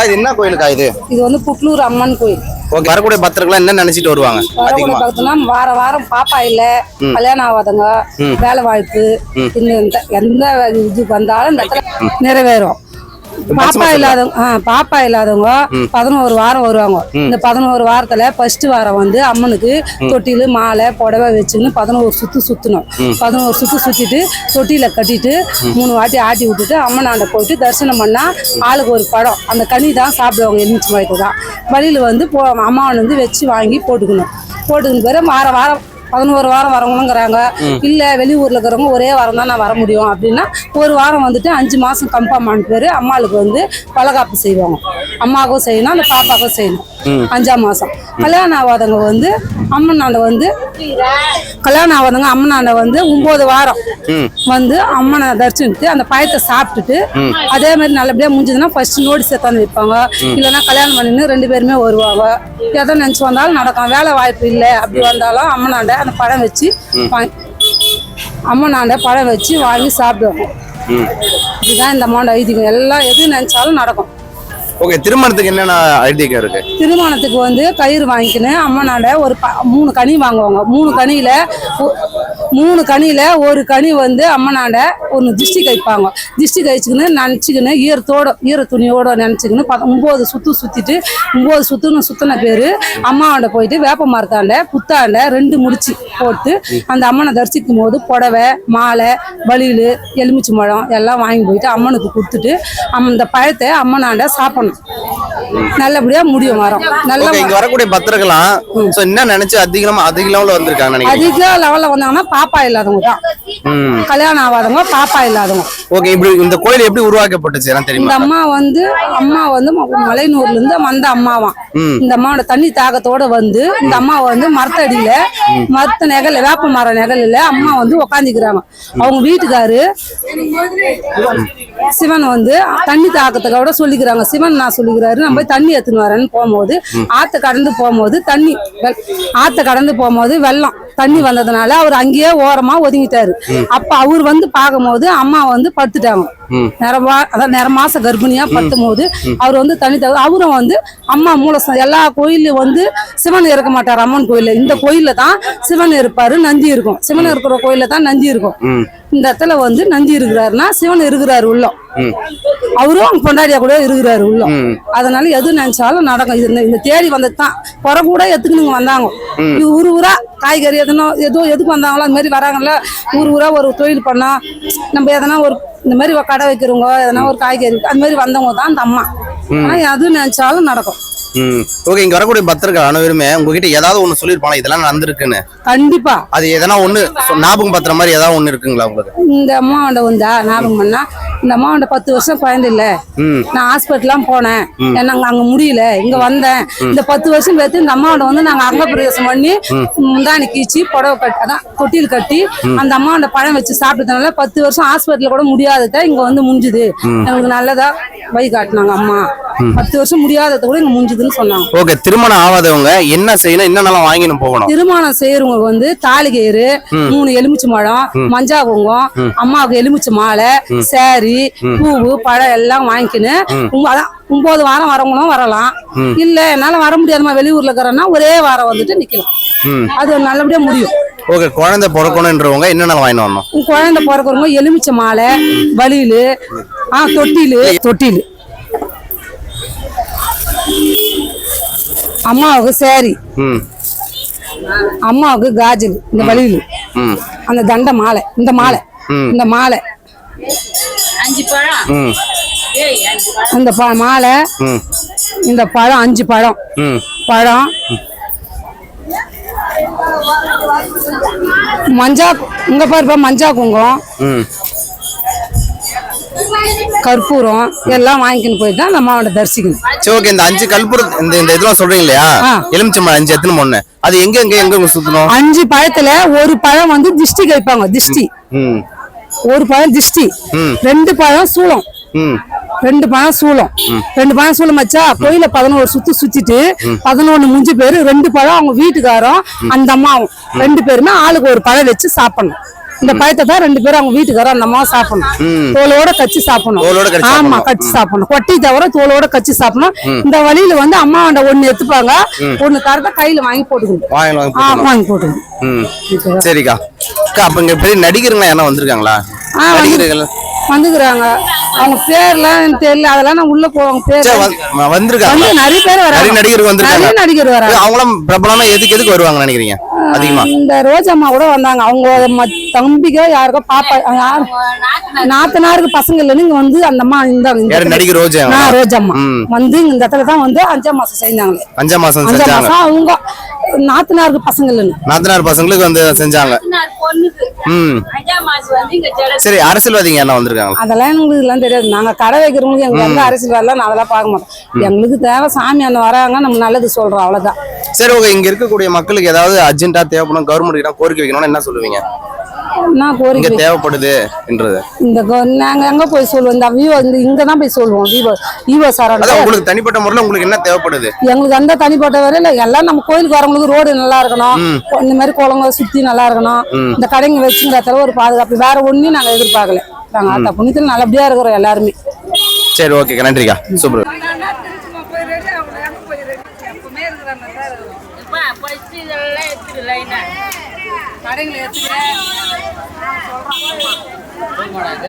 இது என்ன கோயிலுக்கா இது? இது வந்து புட்லூர் அம்மன் கோயில். ஓகே, வரக்கூடிய பக்தர்கள் என்ன நினைச்சிட்டு வருவாங்க? வரக்கூடிய பக்தர்னா வாரம் பாப்பா இல்ல, கல்யாணம் ஆகாதவங்க, வேலை வாய்ப்பு, எந்த இதுக்கு வந்தாலும் இந்த இடத்துல நிறைவேறும். பாப்பா இல்லாதவங்க 11 வாரம் வருவாங்க. இந்த 11 வாரத்துல ஃபர்ஸ்ட் வாரம் வந்து அம்மனுக்கு தொட்டிலு மாலை புடவை வச்சுன்னு 11 சுத்து சுத்தணும். 11 சுத்து சுத்திட்டு தொட்டில கட்டிட்டு 3 வாட்டி ஆட்டி விட்டுட்டு அம்மனாண்ட போயிட்டு தரிசனம் பண்ணா ஆளுக்கு ஒரு படம். அந்த கனி தான் சாப்பிடுவாங்க. எலுமிச்சை மயத்தை தான் வழியில வந்து அம்மாவன் வந்து வச்சு வாங்கி போட்டுக்கணும் பிறகு வாரம் 11 வாரம் வரவங்களுங்கிறாங்க. இல்ல வெளியூர்ல இருக்கிறவங்க ஒரே வாரம் தான் நான் வர முடியும் அப்படின்னா ஒரு வாரம் வந்துட்டு 5 மாசம் கம்பாமான் பேரு அம்மாளுக்கு வந்து பலகாப்பு செய்வாங்க. அம்மாவுக்கும் செய்யணும், அந்த பாப்பாவுக்கும் செய்யணும். 5ஆம் மாசம் கல்யாணம் ஆகாதவங்க வந்து அம்மனாண்ட வந்து 9 வாரம் வந்து அம்மனை தரிசனித்து அந்த பயத்தை சாப்பிட்டுட்டு அதே மாதிரி நல்லபடியா முடிஞ்சதுன்னா ஃபர்ஸ்ட் நோட்டீஸ் எத்தாந்து வைப்பாங்க. இல்லைன்னா கல்யாணம் பண்ணின்னு 2 பேருமே வருவாங்க. எதை நினைச்சு வந்தாலும் நடக்கும். வேலை வாய்ப்பு இல்லை அப்படி வந்தாலும் அம்மனாண்ட அந்த பழம் வச்சு வாங்கி சாப்பிடுவாங்க. இதுதான் இந்த அம்மாவோட ஐதீகம். எல்லாம் எது நினைச்சாலும் நடக்கும். ஓகே, திருமணத்துக்கு என்னென்ன ஐதீகம் இருக்கு? திருமணத்துக்கு வந்து கயிறு வாங்கிக்கணும். அம்மனாண்ட ஒரு 3 கனி வாங்குவாங்க. 3 கனியில ஒரு கனி வந்து அம்மனாண்ட ஒன்று திஷ்டி கழிப்பாங்க. திஷ்டி கழிச்சுக்கின்னு நினச்சிக்கின்னு ஈர துணியோட நினச்சிக்கின்னு 9 சுற்று சுற்றிட்டு 9 சுற்றுன்னு சுற்றின பேர் அம்மாவாண்ட போயிட்டு வேப்ப மரத்தாண்ட புத்தாண்ட 2 முடிச்சு போட்டு அந்த அம்மனை தரிசிக்கும் போது புடவை மாலை வலியில் எலுமிச்சை பழம் எல்லாம் வாங்கி போயிட்டு அம்மனுக்கு கொடுத்துட்டு அந்த பழத்தை அம்மனாண்ட சாப்பிடணும். நல்லபடியா முடியும். வரோம் நல்லா இங்க வரக்கூடிய பக்தர்களாம் என்ன நினைச்சு அதிக லெவல்ல வந்திருக்காங்க. அதிக லெவல்ல வந்தாங்கன்னா பாப்பா இல்லாதவங்க தான், கல்யாணம் ஆகாதவங்க, பாப்பா இல்லாதவங்க. ஓகே, இப்படி இந்த கோயில் எப்படி உருவாக்கப்பட்டுச்சு தெரியுமா? இந்த அம்மா வந்து மலையனூர்ல இருந்து வந்த அம்மாவாம். இந்த அம்மாவோட தண்ணி தாகத்தோட வந்து இந்த அம்மா வந்து மரத்தடியில மரத்த நெகல் வேப்ப மர நெகல்ல அம்மா வந்து உக்காந்துக்கிறாங்க. அவங்க வீட்டுக்காரு சிவன் வந்து தண்ணி தாகத்துக்கோட சொல்லிக்கிறாங்க. சிவன் நான் சொல்லிக்கிறாரு, நம்ம போய் தண்ணி எடுத்துன்னு வரேன்னு போகும்போது ஆத்த கடந்து போகும்போது வெள்ளம் தண்ணி வந்ததுனால அவர் அங்கேயே ஓரமா ஒதுங்கிட்டாரு. அப்ப அவர் வந்து பார்க்கும்போது அம்மா வந்து படுத்துட்டாங்க. நிற மாச கர்ப்பிணியா படுத்தும் போது அவர் வந்து தண்ணி அவரும் வந்து அம்மா மூலஸ்தானம். எல்லா கோயிலும் வந்து சிவன் இருக்க மாட்டார். அம்மன் கோயில்ல இந்த கோயில்ல தான் சிவன் இருப்பாரு, நந்தி இருக்கும். சிவன் இருக்கிற கோயில்ல தான் நந்தி இருக்கும். இந்த இடத்துல வந்து நந்தி இருக்கிறாருன்னா சிவன் இருக்கிறாரு உள்ள. அவரும் பொண்டாடியா கூட இருக்கிறாரு உள்ள. அதனால எது நினைச்சாலும் நடக்கும். இந்த தேடி வந்ததுதான் குற கூட எத்துக்குன்னு வந்தாங்க. ஊரா காய்கறி ஏதோ எதுக்கு வந்தாங்களோ அது மாதிரி வராங்கல்ல. ஊரா ஒரு தொழில் பண்ணா நம்ம எதனா ஒரு இந்த மாதிரி கடை வைக்கிறவங்க எதனா ஒரு காய்கறி அது மாதிரி வந்தவங்க தான் அந்த அம்மா. ஆனா எது நினைச்சாலும் நடக்கும். ஓகே, இங்க வரக்கூடிய பக்தர்கள் அனைவருமே உங்ககிட்ட ஏதாவது ஒண்ணு சொல்லிருப்பாங்க இதெல்லாம் நடந்திருக்குன்னு. கண்டிப்பா அது எதனா ஒண்ணு ஞாபகம் பத்திர மாதிரி ஏதாவது ஒண்ணு இருக்குங்களா உங்களுக்கு? இந்த அம்மாவோட வந்தா ஞாபகம் பண்ணா இந்த அம்மாவோட 10 வருஷம் குழந்தை இல்ல, நான் ஹாஸ்பிட்டல்லாம் போனேன், எனக்கு அங்க முடியல, இங்க வந்தேன். இந்த 10 வருஷம் பேர்த்து இந்த அம்மாவோட வந்து நாங்க அங்க பிரவேசம் பண்ணி முந்தானி கீச்சு புடவை கட்டி அதான் தொட்டில் கட்டி அந்த அம்மாவோட பழம் வச்சு சாப்பிட்டதுனால 10 வருஷம் ஹாஸ்பிட்டல்ல கூட முடியாதத இங்க வந்து முடிஞ்சுது. எங்களுக்கு நல்லதா வழி காட்டினாங்க அம்மா. 10 வருஷம் முடியாதத கூட இங்க முடிஞ்சுதுன்னு சொன்னாங்க. ஓகே, திருமணம் ஆகாதவங்க என்ன செய்யணும், என்னென்னலாம் வாங்கிட்டு போகணும்? திருமணம் செய்யறவங்க வந்து தாலி கயிறு, 3 எலுமிச்சை பழம், மஞ்சா குங்குமம், அம்மாவுக்கு எலுமிச்சை மாலை, சேரி, பூவு, பழம் எல்லாம் வாங்கிக்கின்னு 9 வாரம் வரவங்களும் வரலாம். இல்ல என்னால வர முடியாதுமா வெளியூர்ல இருக்கிறேன்னா ஒரே வாரம் வந்துட்டு நிக்கலாம். அது நல்லபடியா முடியும். ஓகே, குழந்தை பிறக்கணும்ன்றவங்க என்னென்ன வாங்கிட்டு வரணும்? குழந்தை பிறக்கிறவங்க எலுமிச்சை மாலை, வலியிலு, தொட்டிலு, அம்மாவுக்கு சேரி, அம்மாவுக்கு காஜல், இந்த வலியிலு, அந்த தண்ட மாலை, இந்த மாலை, இந்த மாலை 5 பழம், இந்த மாலை, இந்த பழம் 5 பழம், மஞ்சா இங்க பாருப்பா மஞ்சா குங்குமம், கற்பூரம் எல்லாம் வாங்கிக்கின்னு போயிட்டு தான் நம்ம அவனை தரிசிக்கணும். சரி, ஓகே. இந்த 5 கற்பூரம் இந்த இதெல்லாம் சொல்றீங்க இல்லையா? எலுமிச்சம்பழம் 5 எத்தனை ஒண்ணு அது எங்க சுத்தணும்? 5 பழத்துல ஒரு பழம் வந்து திஷ்டி கழிப்பாங்க. திஷ்டி ஒரு பழம் திஷ்டி, 2 பழம் சூளம், 2 பழம் சூளம், 2 பழம் சூளம் வச்சா கோயில 11 சுத்து சுத்திட்டு 11 முடிஞ்ச பேரு 2 பழம் அவங்க வீட்டுக்காரம் அந்த அம்மாவும் 2 பேருமே ஆளுக்கு ஒரு பழம் வச்சு சாப்பிடணும். இந்த பழத்தை தான் 2 பேரும் அவங்க வீட்டுக்காரர் அந்த அம்மா சாப்பிடணும். தோலோட கச்சி சாப்பிடணும். தோலோட கடிச்சு ஆமா, சாப்பிடணும். கச்சி சாப்பிடணும். கொட்டி தவிர தோலோட கச்சி சாப்பிடணும். இந்த வழியில வந்து அம்மாவண்ட ஒண்ணு எடுத்துப்பாங்க, ஒண்ணு கரெக்டா கையில வாங்கி போட்டுக்கணும். வாங்கி போட்டுக்கணும். சரிக்கா. அக்கா, அப்ப இங்க பெரிய நடிகருங்க யாரா வந்திருக்காங்களா? நடிகர்கள் வந்துக்கிறாங்க. அவங்க பேர்லாம் எனக்கு தெரியல, அதெல்லாம் நான் உள்ள போவாங்க பேர் வந்திருக்காங்க. நிறைய பேர் வராங்க. நிறைய நடிகர்கள் வந்திருக்காங்க. நிறைய நடிகர் வராங்க. அவங்களாம் பிரபலமா எதுக்கு வருவாங்க நினைக்கிறீங்க அதிகமா? இந்த ரோஜம்மா கூட வந்தாங்க. அவங்க தம்பிக்கோ யாருக்கோ பாப்பா நாத்தனாருக்கு பசங்க இல்லைன்னு இங்க வந்து அந்த அம்மா இருந்தாங்க. நடிகர் ரோஜம்மா வந்து இந்த இடத்துல தான் வந்து 5ஆம் மாசம் செஞ்சாங்க. 5ஆம் மாசம் அவங்க நாத்தனாருக்கு பசங்க இல்லைன்னு நாத்தனார் பசங்களுக்கு வந்து செஞ்சாங்க. சரி, அரசியல்வாதிங்க என்ன வந்திருக்காங்க? அதெல்லாம் எங்களுக்கு எல்லாம் தெரியாது. நாங்க கடை வைக்கிறவங்களுக்கு எங்க வந்து அரசியல்வாதெல்லாம் நான் அதெல்லாம் பார்க்க மாட்டோம். எங்களுக்கு தேவை சாமி அண்ணன் வராங்க, நம்ம நல்லது சொல்றோம், அவ்வளவுதான். சரி, ஓகே. இங்க இருக்கக்கூடிய மக்களுக்கு ஏதாவது அர்ஜென்ட்டா தேவைப்படும், கவர்மெண்ட் கிட்ட கோரிக்கை வைக்கணும்னு என்ன சொல்லுவீங்க? நான் கோரிக்கை தேவைப்படுது என்றது நாங்க எங்க போய் சொல்லுவோம்? இந்த இங்க தான் போய் சொல்லுவோம். விவோ சார் உங்களுக்கு தனிப்பட்ட முறையில் உங்களுக்கு என்ன தேவைப்படுது? எங்களுக்கு அந்த தனிப்பட்ட வரையில எல்லாம் நம்ம கோயிலுக்கு வரவங்களுக்கு ரோடு நல்லா இருக்கணும், இந்த மாதிரி குளங்க சுத்தி நல்லா இருக்கணும், இந்த கடைங்க வச்சுங்கிறதுல ஒரு பாதுகாப்பு, வேற ஒண்ணும் நாங்க எதிர்பார்க்கல. நாங்க அந்த புண்ணியத்துல நல்லபடியா இருக்கிறோம் எல்லாருமே. சரி, ஓகே, நன்றிக்கா. சூப்பர்.